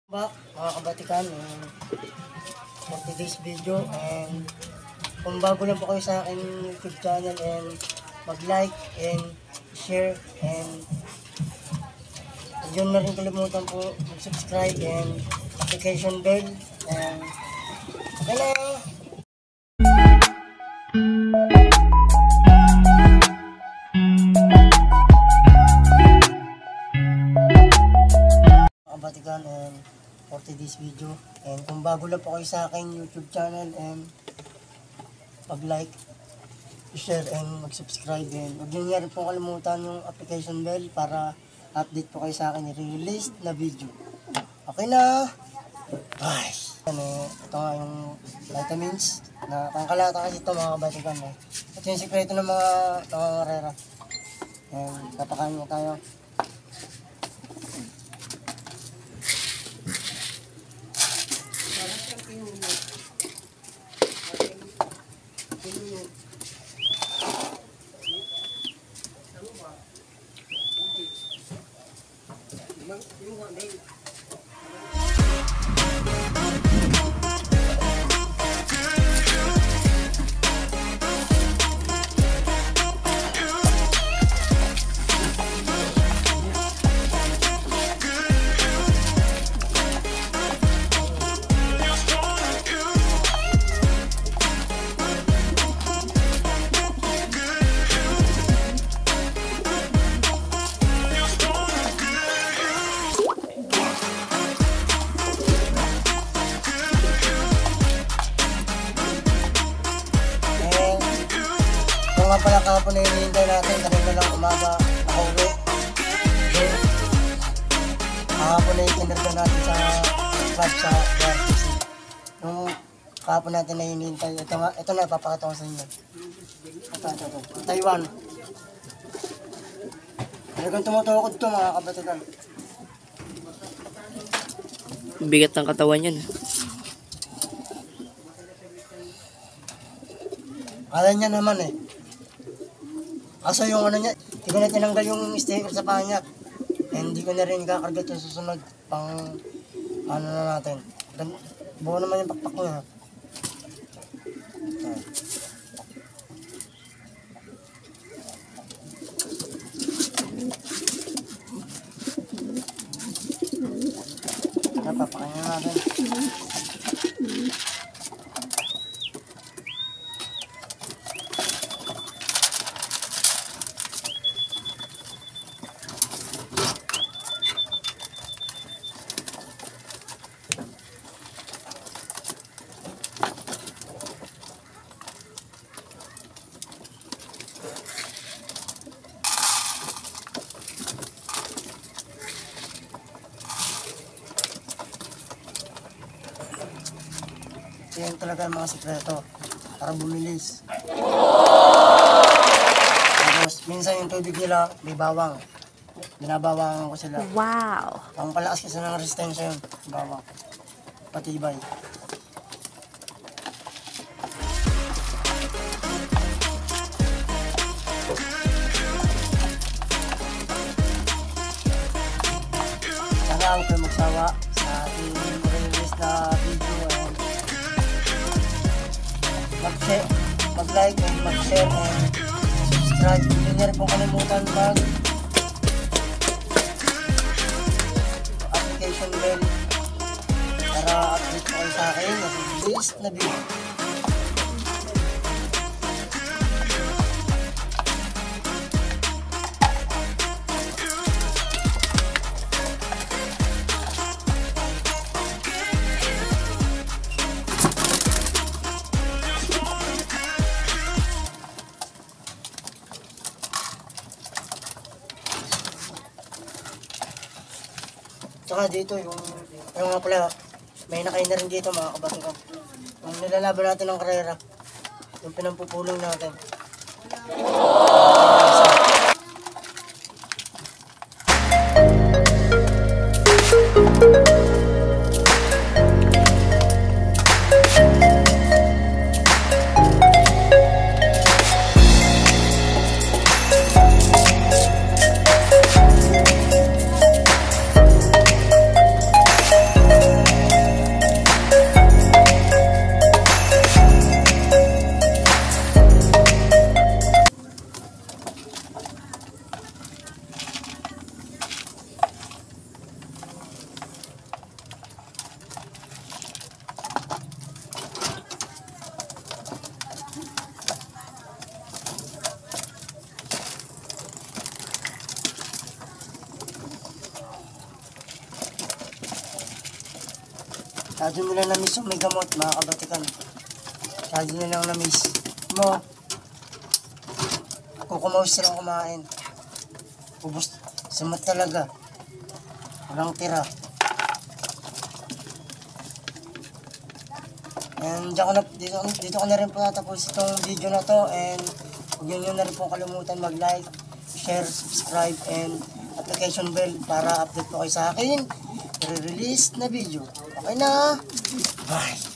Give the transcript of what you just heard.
Back mga kabatikan for today's video, and kung bago lang po kayo sa aking YouTube channel, and mag-like and share, and yun na rin kalimutan po mag-subscribe and notification bell, and okay na. Kabatikan, and for today's video, and kung bago lang po kayo sa aking YouTube channel, and mag-like, share, and mag-subscribe, and huwag nyo nga rin po kalimutan yung application bell para update po kayo sa akin i-release na video. Okay na. Ay, ito nga yung vitamins na pangkalata kasi ito mga kabatikan. Ito yung sikreto ng mga nangangarera, and papakain mo tayo. Nga pala kahapon na hinihintay natin, kanina lang umaga ako uwi. Kahapon na itinarga natin sa club sa RTC. Nung kahapon natin na hinihintay, ito na papakita ko sa inyo. Ito. Taiwan. Talagang tumutukod ito mga kabatikan. Bigat ng katawan yan. Kala niya naman Kaso yung niya, hindi ko na tinanggal yung sticker sa paa niya. Hindi ko na rin kakarga ito susunod pang na natin. Buo naman yung pakpak niya. Papakain natin. Yan talaga ang mga sikreto para bumilis. Tapos minsan yung tubig nila may bawang. Binabawangan ko sila. Wow! Pangpalakas kasi ng resistensya yun. Bawang. Patibay. Sana ako kayo magsawa sa ating release na video. Mag-like and mag-share and subscribe. Hindi niyo rin po kalimutan application bell para update po kayo sa akin na release na video. Saka dito yung nga pala, may nakain na rin dito mga kabatikan. Yung nilalaban natin ng karera, yung pinampupulong natin. Masyado nila na-miss yung may gamot, mga kabatikan. Masyado nilang na-miss. Mo, kukumawas silang kumain. Ubus, sumat talaga. Walang tira. And dito ko na rin po natapos itong video na to. And huwag nyo na rin po kalimutan mag-like, share, subscribe, and application bell para update po kayo sa akin i-release na video. Okay na? Bye!